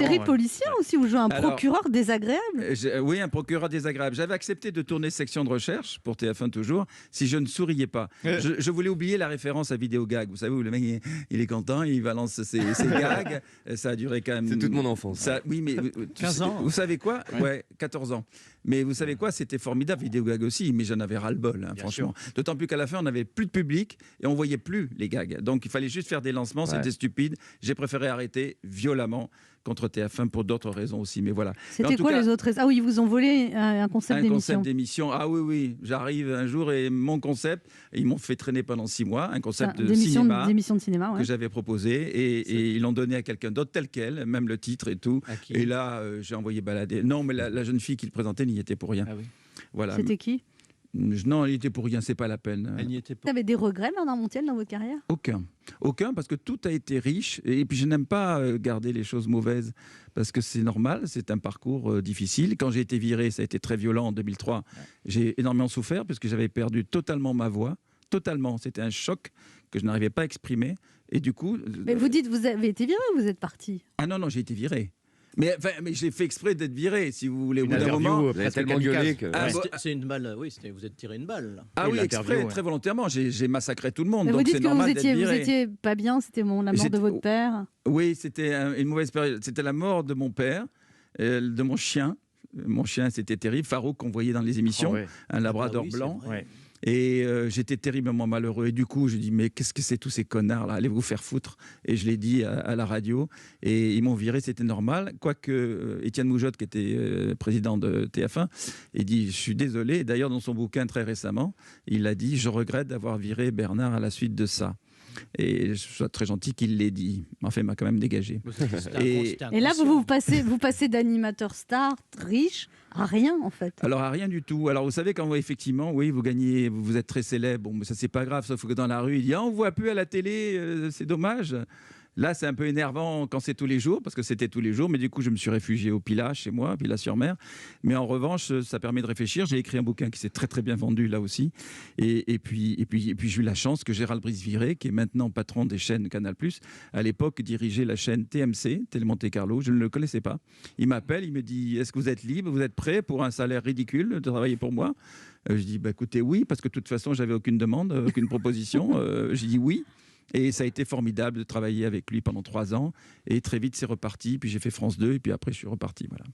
Série policière aussi, vous jouez un Alors, procureur désagréable. Oui, un procureur désagréable. J'avais accepté de tourner section de recherche pour TF1 toujours, si je ne souriais pas. Je voulais oublier la référence à Vidéogag. Vous savez où le mec il est content, il balance ses gags. Ça a duré quand même. C'est toute mon enfance. Oui, mais 15 ans. Vous savez quoi? Ouais, 14 ans. Mais vous savez quoi? C'était formidable, Vidéogag aussi, mais j'en avais ras-le-bol, hein, franchement. D'autant plus qu'à la fin, on n'avait plus de public et on voyait plus les gags. Donc il fallait juste faire des lancements, c'était stupide. J'ai préféré arrêter violemment contre TF1 pour d'autres raisons aussi, mais voilà. C'était quoi les autres raisons? Ah oui, ils vous ont volé un concept d'émission. Un concept d'émission, ah oui, j'arrive un jour et mon concept, ils m'ont fait traîner pendant 6 mois, un concept d'émission de cinéma que j'avais proposé et ils l'ont donné à quelqu'un d'autre tel quel, même le titre et tout. Et là, j'ai envoyé balader. Non, mais la jeune fille qui le présentait n'y était pour rien. Ah oui. Voilà. C'était qui? Non, il était pour rien, c'est pas la peine. Elle n'y était pas. Vous avez des regrets, Bernard Montiel, dans votre carrière? Aucun, parce que tout a été riche. Et puis je n'aime pas garder les choses mauvaises, parce que c'est normal, c'est un parcours difficile. Quand j'ai été viré, ça a été très violent en 2003. J'ai énormément souffert, parce que j'avais perdu totalement ma voix. Totalement, c'était un choc que je n'arrivais pas à exprimer. Et du coup... Mais vous dites, vous avez été viré ou vous êtes parti? Ah non, j'ai été viré. Mais j'ai fait exprès d'être viré, si vous voulez. Au bout d'un moment, moment, vous avez tellement gueulé que... C'est une balle, oui, vous êtes tiré une balle. Là. Ah oui, exprès, très volontairement. J'ai massacré tout le monde, mais donc c'est normal d'être viré. Vous étiez pas bien, c'était la mort de votre père? Oui, c'était une mauvaise période. C'était la mort de mon père, de mon chien. Mon chien, c'était terrible. Farouk, qu'on voyait dans les émissions, un labrador blanc. Et j'étais terriblement malheureux. Et du coup, je dis, mais qu'est-ce que c'est tous ces connards-là? Allez vous faire foutre. Et je l'ai dit à la radio. Et ils m'ont viré, c'était normal. Quoique Étienne Moujotte, qui était président de TF1, il dit, je suis désolé. Et d'ailleurs, dans son bouquin très récemment, il a dit, je regrette d'avoir viré Bernard à la suite de ça. Et je suis très gentil qu'il l'ait dit. Enfin, il m'a quand même dégagé. Et là, vous passez d'animateur star riche à rien, en fait. Alors, à rien du tout. Alors, vous savez, quand effectivement, oui, vous gagnez, vous êtes très célèbre, bon, mais ça, c'est pas grave, sauf que dans la rue, il dit, ah, on voit plus à la télé, c'est dommage. Là, c'est un peu énervant quand c'est tous les jours, parce que c'était tous les jours, mais du coup, je me suis réfugié au Pilat, chez moi, Pilat-sur-Mer. Mais en revanche, ça permet de réfléchir. J'ai écrit un bouquin qui s'est très, très bien vendu, là aussi. Et puis j'ai eu la chance que Gérald Brice-Viré, qui est maintenant patron des chaînes Canal+, à l'époque, dirigeait la chaîne TMC, Télé Monte Carlo. Je ne le connaissais pas. Il m'appelle, il me dit, est-ce que vous êtes libre? Vous êtes prêt pour un salaire ridicule de travailler pour moi? Je dis, bah, écoutez, oui, parce que de toute façon, j'avais aucune demande, aucune proposition. J'ai dit oui. Et ça a été formidable de travailler avec lui pendant 3 ans. Et très vite, c'est reparti. Puis j'ai fait France 2 et puis après, je suis reparti. Voilà.